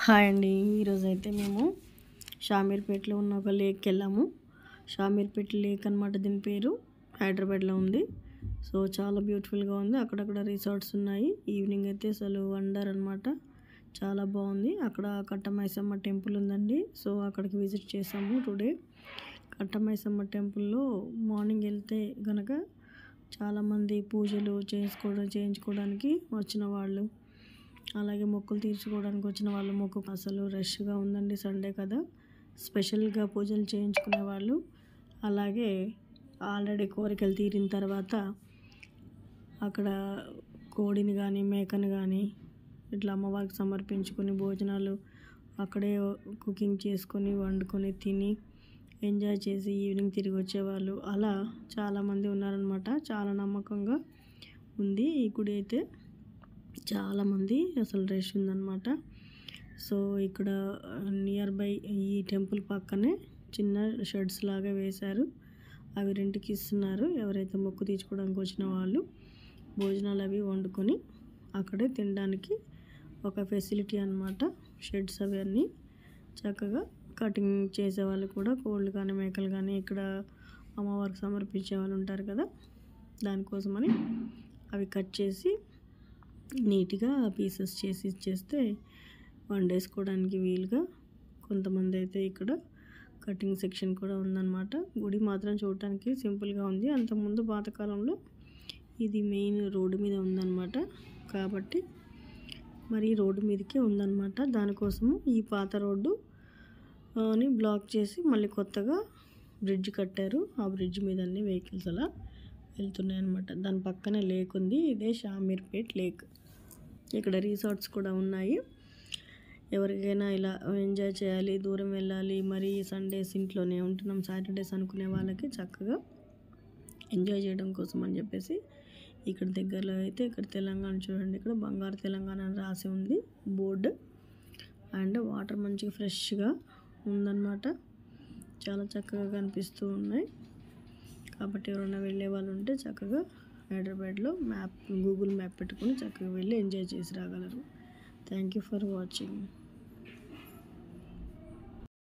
Hi అండి. ఈరోజైతే మేము షామీర్పేటలో ఉన్న ఒక లేక్కి వెళ్ళాము. షామీర్పేట లేక్ అనమాట దీని పేరు. హైదరాబాద్లో ఉంది. సో చాలా బ్యూటిఫుల్గా ఉంది. అక్కడక్కడ రిసార్ట్స్ ఉన్నాయి. ఈవినింగ్ అయితే అసలు వండర్ అనమాట. చాలా బాగుంది. అక్కడ కట్టమైసమ్మ టెంపుల్ ఉందండి. సో అక్కడికి విజిట్ చేసాము టుడే. కట్టమైసమ్మ టెంపుల్లో మార్నింగ్ వెళ్తే కనుక చాలామంది పూజలు చేయించుకోవడానికి వచ్చిన వాళ్ళు, అలాగే మొక్కులు తీర్చుకోవడానికి వచ్చిన వాళ్ళు, మొక్కు అసలు రష్గా ఉందండి. సండే కదా, స్పెషల్గా పూజలు చేయించుకునే వాళ్ళు, అలాగే ఆల్రెడీ కోరికలు తీరిన తర్వాత అక్కడ కోడిని కానీ మేకను కానీ ఇట్లా అమ్మవారికి సమర్పించుకొని భోజనాలు అక్కడే కుకింగ్ చేసుకొని వండుకొని తిని ఎంజాయ్ చేసి ఈవినింగ్ తిరిగి వచ్చేవాళ్ళు, అలా చాలామంది ఉన్నారనమాట. చాలా నమ్మకంగా ఉంది ఈ గుడి అయితే. చాలామంది అసలు రష్ ఉందన్నమాట. సో ఇక్కడ నియర్ బై ఈ టెంపుల్ పక్కనే చిన్న షెడ్స్ లాగా వేశారు. అవి రెంట్కి ఇస్తున్నారు. ఎవరైతే మొక్కు తీర్చుకోవడానికి వచ్చిన వాళ్ళు భోజనాలు అవి వండుకొని అక్కడే తినడానికి ఒక ఫెసిలిటీ అన్నమాట. షెడ్స్ అవన్నీ చక్కగా కటింగ్ చేసే వాళ్ళు కూడా, కోళ్ళు కానీ మేకలు కానీ ఇక్కడ అమ్మవారికి సమర్పించే వాళ్ళు ఉంటారు కదా, దానికోసమని అవి కట్ చేసి నీట్గా పీసెస్ చేసి ఇచ్చేస్తే వండేసుకోవడానికి వీలుగా. కొంతమంది అయితే ఇక్కడ కటింగ్ సెక్షన్ కూడా ఉందన్నమాట. గుడి మాత్రం చూడటానికి సింపుల్గా ఉంది. అంతకుముందు పాతకాలంలో ఇది మెయిన్ రోడ్డు మీద ఉందన్నమాట. కాబట్టి మరి రోడ్డు మీదకే ఉందన్నమాట. దానికోసము ఈ పాత రోడ్డు అని బ్లాక్ చేసి మళ్ళీ కొత్తగా బ్రిడ్జ్ కట్టారు. ఆ బ్రిడ్జ్ మీద అన్ని వెహికల్స్ అలా వెళ్తున్నాయి అన్నమాట. దాని పక్కనే లేక్ ఉంది. ఇదే షామీర్పేట్ లేక్. ఇక్కడ రిసార్ట్స్ కూడా ఉన్నాయి. ఎవరికైనా ఇలా ఎంజాయ్ చేయాలి, దూరం వెళ్ళాలి, మరి సండేస్ ఇంట్లోనే ఉంటున్నాం, సాటర్డేస్ అనుకునే వాళ్ళకి చక్కగా ఎంజాయ్ చేయడం కోసం అని చెప్పేసి ఇక్కడ దగ్గరలో అయితే ఇక్కడ తెలంగాణ చూడండి, ఇక్కడ బంగారు తెలంగాణ అని రాసి ఉంది బోర్డు. అండ్ వాటర్ మంచిగా ఫ్రెష్గా ఉందన్నమాట. చాలా చక్కగా కనిపిస్తూ ఉన్నాయి. కాబట్టి ఎవరైనా వెళ్ళే వాళ్ళు ఉంటే చక్కగా హైదరాబాద్లో గూగుల్ మ్యాప్ పెట్టుకొని చక్కగా వెళ్ళి ఎంజాయ్ చేసి రాగలరు. Thank you for watching.